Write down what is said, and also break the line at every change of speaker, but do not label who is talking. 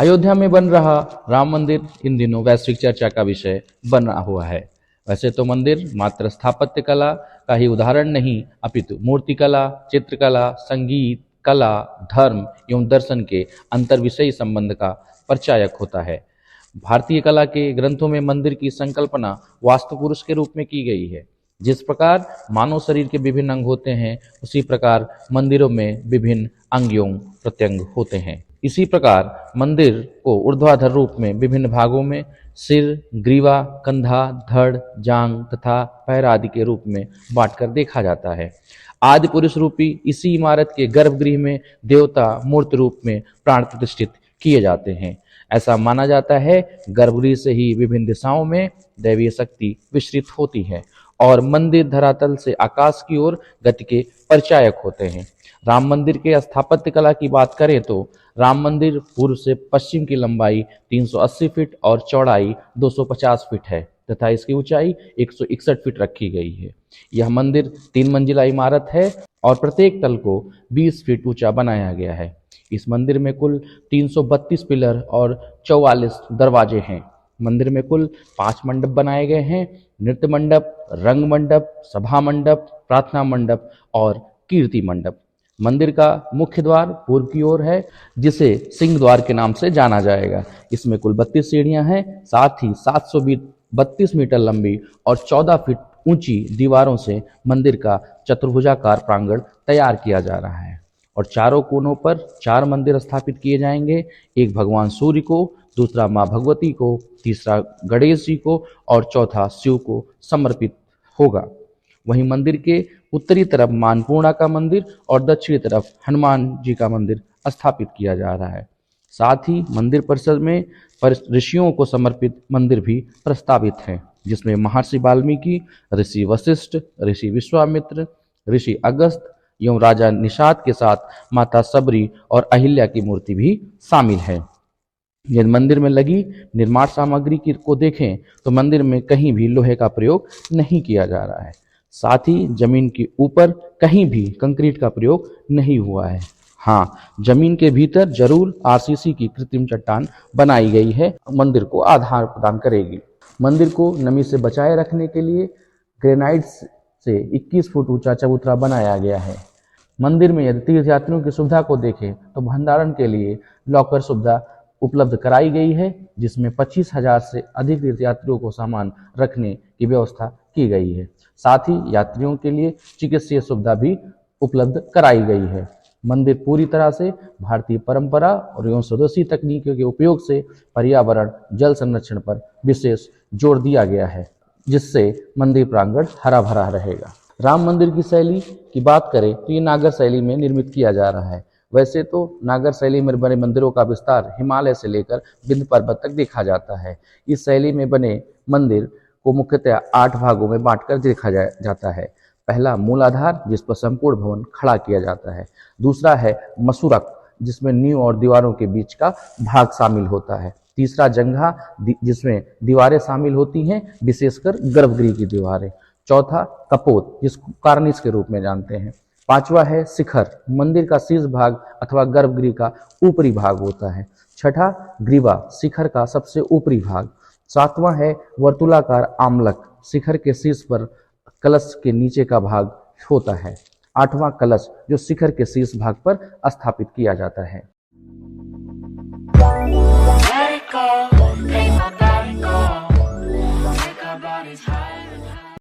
अयोध्या में बन रहा राम मंदिर इन दिनों वैश्विक चर्चा का विषय बना हुआ है। वैसे तो मंदिर मात्र स्थापत्य कला का ही उदाहरण नहीं, अपितु मूर्तिकला, चित्रकला, संगीत, कला, धर्म एवं दर्शन के अंतर्विषयी संबंध का परिचायक होता है। भारतीय कला के ग्रंथों में मंदिर की संकल्पना वास्तु पुरुष के रूप में की गई है। जिस प्रकार मानव शरीर के विभिन्न अंग होते हैं, उसी प्रकार मंदिरों में विभिन्न अंग एवं प्रत्यंग होते हैं। इसी प्रकार मंदिर को ऊर्ध्वाधर रूप में विभिन्न भागों में सिर, ग्रीवा, कंधा, धड़, जांग तथा पैर आदि के रूप में बांटकर देखा जाता है। आदि पुरुष रूपी इसी इमारत के गर्भगृह में देवता मूर्त रूप में प्राण प्रतिष्ठित किए जाते हैं। ऐसा माना जाता है गर्भगृह से ही विभिन्न दिशाओं में दैवीय शक्ति विस्तृत होती है और मंदिर धरातल से आकाश की ओर गति के परिचायक होते हैं। राम मंदिर के स्थापत्य कला की बात करें तो राम मंदिर पूर्व से पश्चिम की लंबाई 380 फीट और चौड़ाई 250 फीट है तथा इसकी ऊंचाई 161 फीट रखी गई है। यह मंदिर 3 मंजिला इमारत है और प्रत्येक तल को 20 फीट ऊंचा बनाया गया है। इस मंदिर में कुल 332 पिलर और 44 दरवाजे हैं। मंदिर में कुल 5 मंडप बनाए गए हैं: नृत्य मंडप, रंग मंडप, सभा मंडप, प्रार्थना मंडप और कीर्ति मंडप। मंदिर का मुख्य द्वार पूर्व की ओर है, जिसे सिंह द्वार के नाम से जाना जाएगा। इसमें कुल 32 सीढ़ियां हैं। साथ ही 732 मीटर लंबी और 14 फीट ऊंची दीवारों से मंदिर का चतुर्भुजाकार प्रांगण तैयार किया जा रहा है और चारों कोनों पर 4 मंदिर स्थापित किए जाएंगे। एक भगवान सूर्य को, दूसरा माँ भगवती को, तीसरा गणेश जी को और चौथा शिव को समर्पित होगा। वहीं मंदिर के उत्तरी तरफ मां अन्नपूर्णा का मंदिर और दक्षिणी तरफ हनुमान जी का मंदिर स्थापित किया जा रहा है। साथ ही मंदिर परिसर में ऋषियों को समर्पित मंदिर भी प्रस्तावित हैं, जिसमें महर्षि वाल्मीकि, ऋषि वशिष्ठ, ऋषि विश्वामित्र, ऋषि अगस्त्य एवं राजा निषाद के साथ माता सबरी और अहिल्या की मूर्ति भी शामिल है। यदि मंदिर में लगी निर्माण सामग्री को देखें तो मंदिर में कहीं भी लोहे का प्रयोग नहीं किया जा रहा है। साथ ही जमीन के ऊपर कहीं भी कंक्रीट का प्रयोग नहीं हुआ है। हाँ, जमीन के भीतर जरूर आरसीसी की कृत्रिम चट्टान बनाई गई है, मंदिर को आधार प्रदान करेगी। मंदिर को नमी से बचाए रखने के लिए ग्रेनाइट से 21 फुट ऊंचा चबूतरा बनाया गया है। मंदिर में यदि तीर्थयात्रियों की सुविधा को देखें तो भंडारण के लिए लॉकर सुविधा उपलब्ध कराई गई है, जिसमें 25,000 से अधिक तीर्थयात्रियों को सामान रखने की व्यवस्था की गई है। साथ ही यात्रियों के लिए चिकित्सीय सुविधा भी उपलब्ध कराई गई है। मंदिर पूरी तरह से भारतीय परंपरा और एवं स्वदेशी तकनीकों के उपयोग से पर्यावरण जल संरक्षण पर विशेष जोर दिया गया है, जिससे मंदिर प्रांगण हरा भरा रहेगा। राम मंदिर की शैली की बात करें तो ये नागर शैली में निर्मित किया जा रहा है। वैसे तो नागर शैली में बने मंदिरों का विस्तार हिमालय से लेकर विंध्य पर्वत तक देखा जाता है। इस शैली में बने मंदिर को मुख्यतः 8 भागों में बांटकर देखा जाता है। पहला मूलाधार, जिस पर संपूर्ण भवन खड़ा किया जाता है। दूसरा है मसूरक, जिसमें नींव और दीवारों के बीच का भाग शामिल होता है। तीसरा जंघा, जिसमें दीवारें शामिल होती हैं, विशेषकर गर्भगृह की दीवारें। चौथा कपोत, जिसको कार्निस के रूप में जानते हैं। पांचवा है शिखर, मंदिर का शीर्ष भाग अथवा गर्भगृह का ऊपरी भाग होता है। छठा ग्रीवा, शिखर का सबसे ऊपरी भाग। सातवां है वर्तुलाकार आमलक, शिखर के शीर्ष पर कलश के नीचे का भाग होता है। आठवां कलश, जो शिखर के शीर्ष भाग पर स्थापित किया जाता है।